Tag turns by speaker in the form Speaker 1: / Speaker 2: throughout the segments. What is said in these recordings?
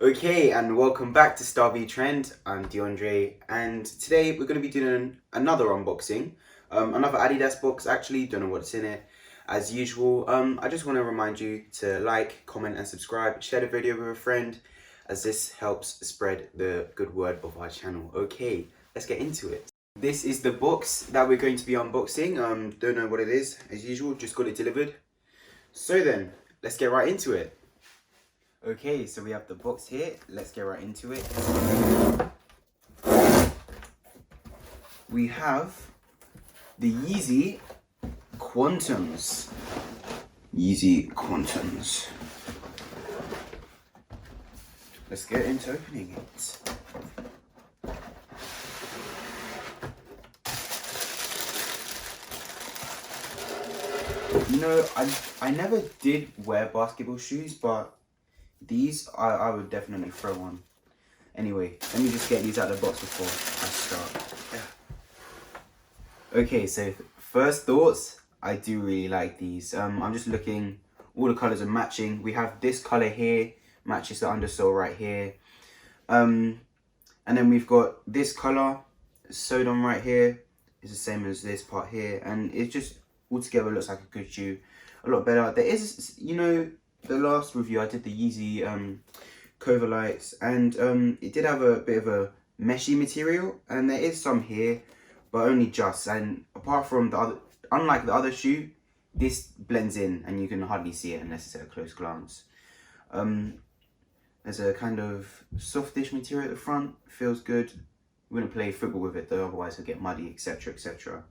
Speaker 1: Okay, and welcome back to Star V Trend. I'm DeAndre, and today we're going to be doing another unboxing. Another Adidas box, actually. Don't know what's in it. As usual, I just want to remind you to like, comment, and subscribe. Share the video with a friend, as this helps spread the good word of our channel. Okay, let's get into it. This is the box that we're going to be unboxing. Don't know what it is, as usual. Just got it delivered. So then, let's get right into it. Okay, so we have the box here. Let's get right into it. We have the Yeezy Quantums. Yeezy Quantums. Let's get into opening it. You know, I never did wear basketball shoes, but these I would definitely throw on. Anyway, let me just get these out of the box before I start. Okay, so first thoughts, I do really like these. I'm just looking, all the colours are matching. We have this colour here, matches the undersole right here. And then we've got this colour sewed on right here. It's the same as this part here, and it just altogether looks like a good shoe. A lot better. There is, you know, the last review I did, the Yeezy Lights, and it did have a bit of a meshy material, and there is some here, but only just. And apart from the other, unlike the other shoe, this blends in and you can hardly see it unless it's at a close glance. There's a kind of softish material at the front, feels good. We're gonna play football with it though, otherwise it'll get muddy, etc, etc.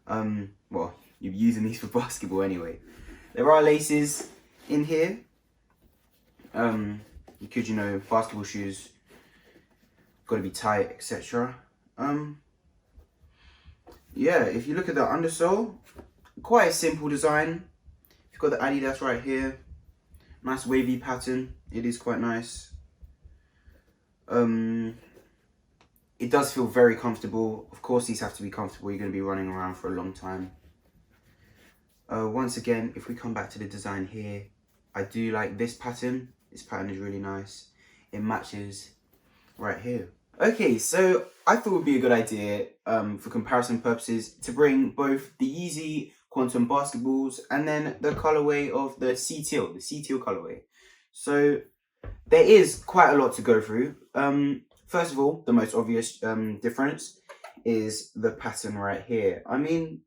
Speaker 1: Well, you're using these for basketball anyway. There are laces in here, because, you know, basketball shoes got to be tight, etc. Yeah, if you look at the undersole, quite a simple design. You've got the Adidas right here, nice wavy pattern. It is quite nice. It does feel very comfortable. Of course, these have to be comfortable. You're going to be running around for a long time. Once again, if we come back to the design here, I do like this pattern. This pattern is really nice. It matches right here. Okay, so I thought it would be a good idea, for comparison purposes, to bring both the Yeezy Quantum basketballs and then the colorway of the Sea Teal colorway. So there is quite a lot to go through. First of all, the most obvious difference is the pattern right here. I mean,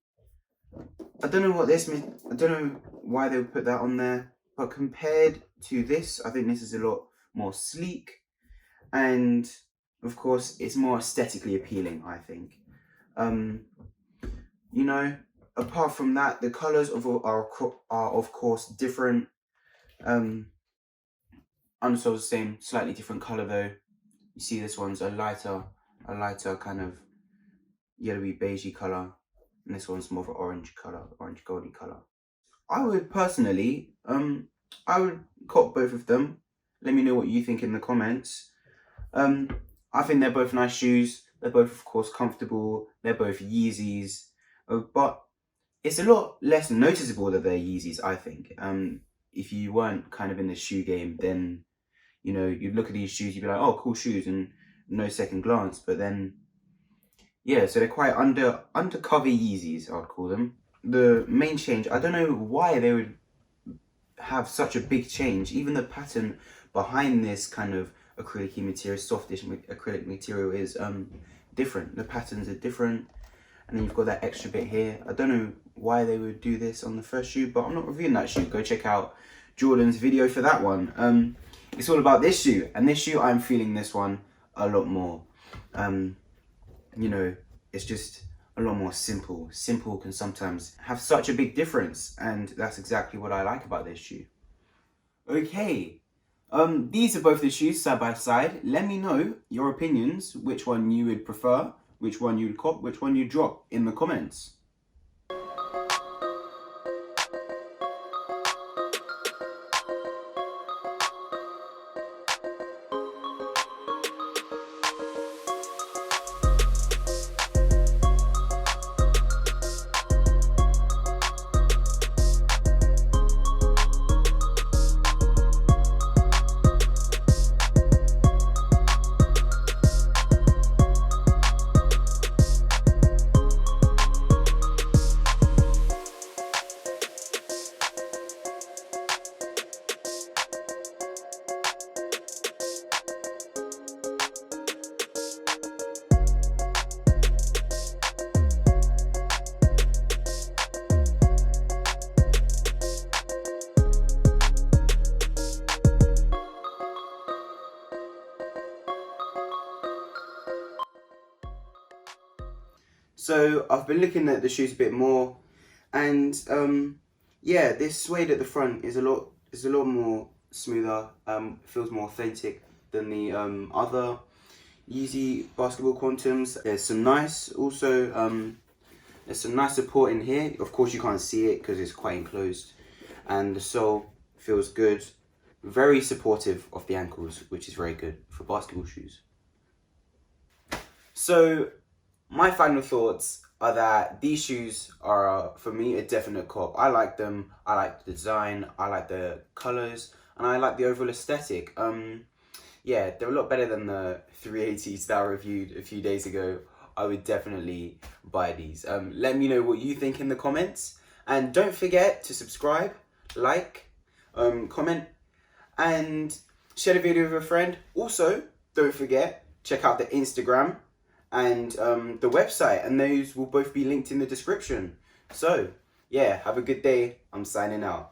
Speaker 1: I don't know what this means. I don't know why they would put that on there. But compared to this, I think this is a lot more sleek, and of course it's more aesthetically appealing, I think. You know, apart from that, the colours are of course different. Undersole's the same, slightly different colour though. You see this one's a lighter kind of yellowy beigey colour, and this one's more of an orange colour, orange goldy colour. I would personally, I would cop both of them. Let me know what you think in the comments. I think they're both nice shoes. They're both, of course, comfortable. They're both Yeezys. But it's a lot less noticeable that they're Yeezys, I think. If you weren't kind of in the shoe game, then, you know, you'd look at these shoes, you'd be like, oh, cool shoes, and no second glance. But then, yeah, so they're quite undercover Yeezys, I'd call them. The main change, I don't know why they would have such a big change. Even the pattern behind this kind of acrylic material, softish acrylic material, is different. The patterns are different, and then you've got that extra bit here. I don't know why they would do this on the first shoe, but I'm not reviewing that shoe. Go check out Jordan's video for that one. It's all about this shoe, and this shoe, I'm feeling this one a lot more. You know, it's just a lot more simple. Simple can sometimes have such a big difference, and that's exactly what I like about this shoe. Okay, these are both the shoes side by side. Let me know your opinions, which one you would prefer, which one you'd cop, which one you'd drop in the comments. So I've been looking at the shoes a bit more, and yeah, this suede at the front is a lot more smoother. Feels more authentic than the other Yeezy Basketball Quantums. There's some nice there's some nice support in here. Of course, you can't see it because it's quite enclosed, and the sole feels good. Very supportive of the ankles, which is very good for basketball shoes. So my final thoughts are that these shoes are, for me, a definite cop. I like them. I like the design. I like the colors, and I like the overall aesthetic. Yeah, they're a lot better than the 380s that I reviewed a few days ago. I would definitely buy these. Let me know what you think in the comments, and don't forget to subscribe, like, comment, and share the video with a friend. Also, don't forget, check out the Instagram and the website, and those will both be linked in the description. So yeah, have a good day. I'm signing out.